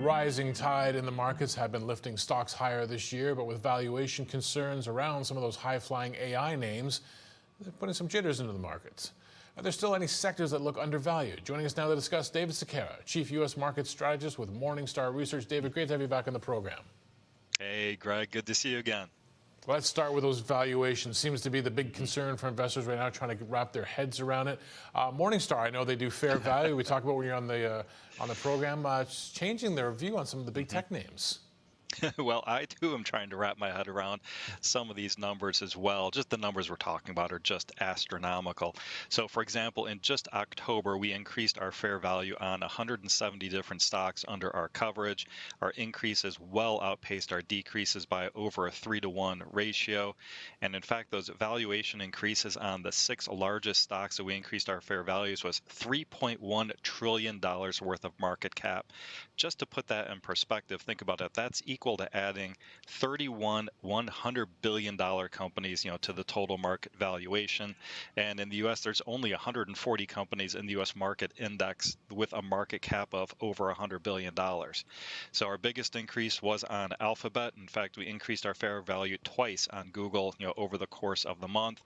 rising tide in the markets have been lifting stocks higher this year, but with valuation concerns around some of those high-flying AI names, they're putting some jitters into the markets. Are there still any sectors that look undervalued? Joining us now to discuss, David Sekera, Chief U.S. Market Strategist with Morningstar Research. David, great to have you back on the program. Hey, Greg, good to see you again. Let's start with those valuations. Seems to be the big concern for investors right now, trying to wrap their heads around it. Morningstar, I know they do fair value. We talked about when you're on the program, changing their view on some of the big tech names. Well, I too am trying to wrap my head around some of these numbers as well. Just the numbers we're talking about are just astronomical. So, for example, in just October, we increased our fair value on 170 different stocks under our coverage. Our increases well outpaced our decreases by over a 3-to-1 ratio. And in fact, those valuation increases on the 6 largest stocks that we increased our fair values was $3.1 trillion worth of market cap. Just to put that in perspective, think about it. That's equal to adding 31 $100 billion companies, to the total market valuation. And in the U.S., there's only 140 companies in the U.S. market index with a market cap of over $100 billion. So our biggest increase was on Alphabet. In fact, we increased our fair value twice on Google, over the course of the month.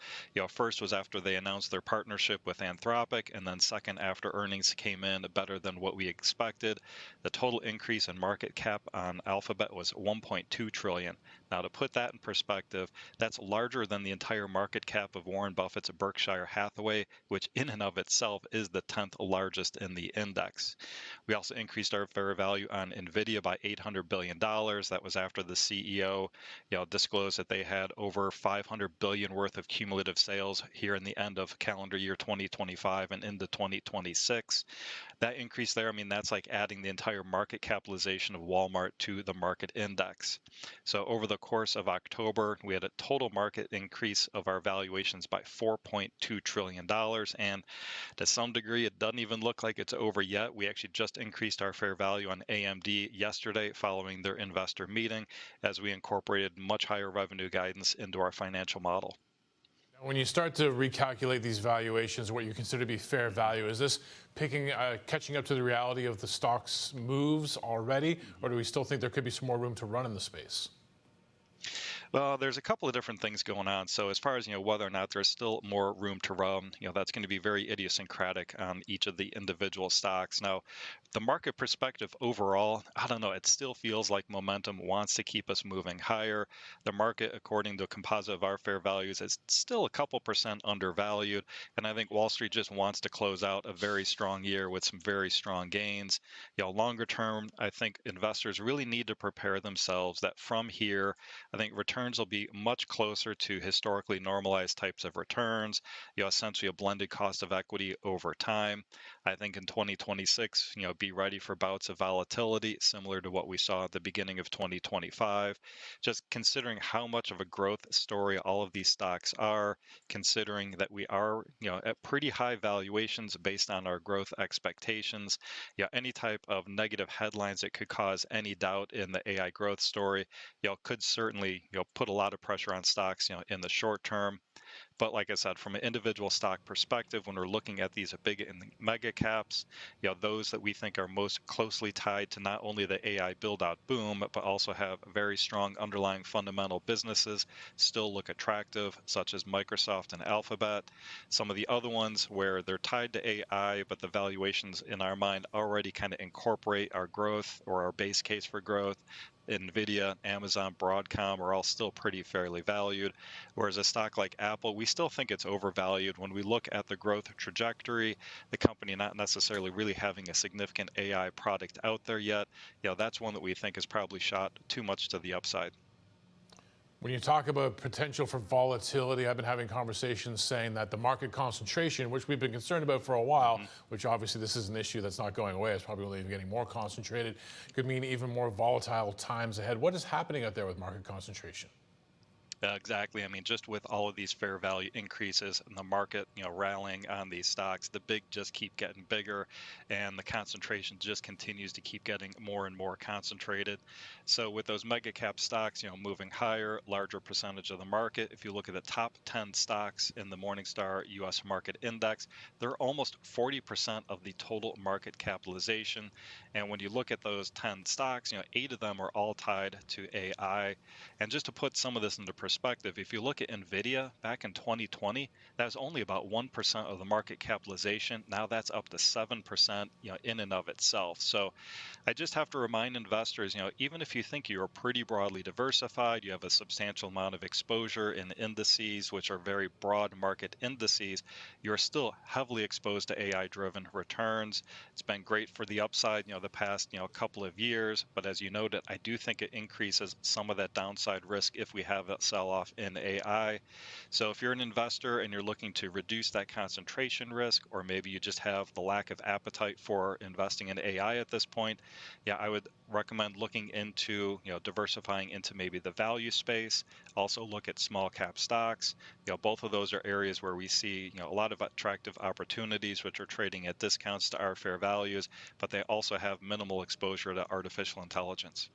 First was after they announced their partnership with Anthropic, and then second after earnings came in better than what we expected. The total increase in market cap on Alphabet was 1.2 trillion. Now, to put that in perspective, that's larger than the entire market cap of Warren Buffett's Berkshire Hathaway, which in and of itself is the 10th largest in the index. We also increased our fair value on Nvidia by $800 billion. That was after the CEO, disclosed that they had over $500 billion worth of cumulative sales here in the end of calendar year 2025 and into 2026. That increase there, that's like adding the entire market capitalization of Walmart to the market index. So over the course of October, we had a total market increase of our valuations by $4.2 trillion. And to some degree, it doesn't even look like it's over yet. We actually just increased our fair value on AMD yesterday following their investor meeting as we incorporated much higher revenue guidance into our financial model. When you start to recalculate these valuations, what you consider to be fair value, is this catching up to the reality of the stock's moves already, or do we still think there could be some more room to run in the space? Well, there's a couple of different things going on. So as far as whether or not there's still more room to run, that's going to be very idiosyncratic on each of the individual stocks. Now, the market perspective overall, I don't know, it still feels like momentum wants to keep us moving higher. The market, according to a composite of our fair values, is still a couple percent undervalued. And I think Wall Street just wants to close out a very strong year with some very strong gains. Longer term, I think investors really need to prepare themselves that from here, I think returns will be much closer to historically normalized types of returns, essentially a blended cost of equity over time. I think in 2026, be ready for bouts of volatility similar to what we saw at the beginning of 2025. Just considering how much of a growth story all of these stocks are, considering that we are, at pretty high valuations based on our growth expectations. Any type of negative headlines that could cause any doubt in the AI growth story, could certainly, put a lot of pressure on stocks, in the short term. But like I said, from an individual stock perspective, when we're looking at these big and mega caps, those that we think are most closely tied to not only the AI build-out boom, but also have very strong underlying fundamental businesses still look attractive, such as Microsoft and Alphabet. Some of the other ones where they're tied to AI, but the valuations in our mind already kind of incorporate our growth or our base case for growth. Nvidia, Amazon, Broadcom are all still pretty fairly valued, whereas a stock like Apple, we still think it's overvalued. When we look at the growth trajectory, the company not necessarily really having a significant AI product out there yet, that's one that we think is probably shot too much to the upside. When you talk about potential for volatility, I've been having conversations saying that the market concentration, which we've been concerned about for a while, which obviously this is an issue that's not going away, it's probably only even getting more concentrated, could mean even more volatile times ahead. What is happening out there with market concentration? Exactly. I mean, just with all of these fair value increases and the market, rallying on these stocks, the big just keep getting bigger, and the concentration just continues to keep getting more and more concentrated. So with those mega cap stocks, moving higher, larger percentage of the market. If you look at the top 10 stocks in the Morningstar U.S. Market Index, they're almost 40% of the total market capitalization. And when you look at those 10 stocks, 8 of them are all tied to AI. And just to put some of this into perspective, if you look at Nvidia back in 2020, that was only about 1% of the market capitalization. Now that's up to 7%, in and of itself. So I just have to remind investors, even if you think you're pretty broadly diversified, you have a substantial amount of exposure in indices, which are very broad market indices, you're still heavily exposed to AI-driven returns. It's been great for the upside, the past, couple of years. But as you noted, I do think it increases some of that downside risk if we have a sell-off in AI. So if you're an investor and you're looking to reduce that concentration risk, or maybe you just have the lack of appetite for investing in AI at this point, yeah, I would recommend looking into, diversifying into maybe the value space. Also look at small cap stocks. Both of those are areas where we see, a lot of attractive opportunities which are trading at discounts to our fair values, but they also have minimal exposure to artificial intelligence.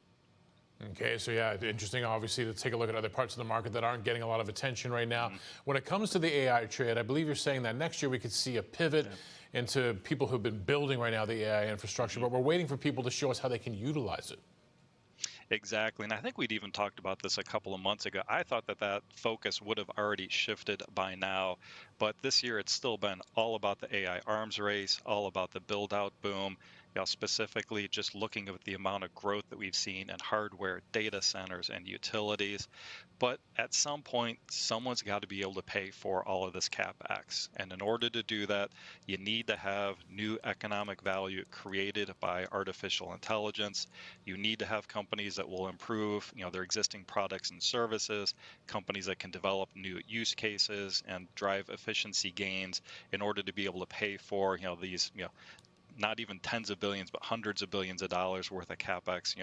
Okay, so yeah, interesting, obviously, to take a look at other parts of the market that aren't getting a lot of attention right now. When it comes to the AI trade, I believe you're saying that next year we could see a pivot into people who've been building right now the AI infrastructure, but we're waiting for people to show us how they can utilize it. Exactly. And I think we'd even talked about this a couple of months ago. I thought that focus would have already shifted by now. But this year, it's still been all about the AI arms race, all about the build out boom, specifically just looking at the amount of growth that we've seen in hardware, data centers, and utilities. But at some point, someone's got to be able to pay for all of this CapEx. And in order to do that, you need to have new economic value created by artificial intelligence. You need to have companies that will improve, their existing products and services, companies that can develop new use cases and drive efficiency gains in order to be able to pay for, these, not even tens of billions, but hundreds of billions of dollars worth of CapEx,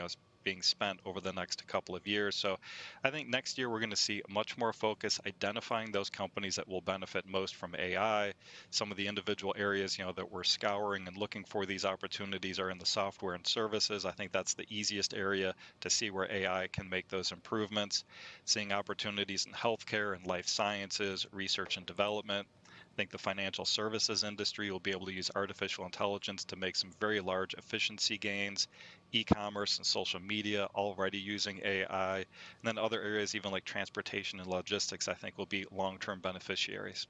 being spent over the next couple of years. So I think next year we're going to see much more focus identifying those companies that will benefit most from AI. Some of the individual areas, that we're scouring and looking for these opportunities are in the software and services. I think that's the easiest area to see where AI can make those improvements. Seeing opportunities in healthcare and life sciences, research and development. I think the financial services industry will be able to use artificial intelligence to make some very large efficiency gains. E-commerce and social media already using AI. And then other areas, even like transportation and logistics, I think will be long-term beneficiaries.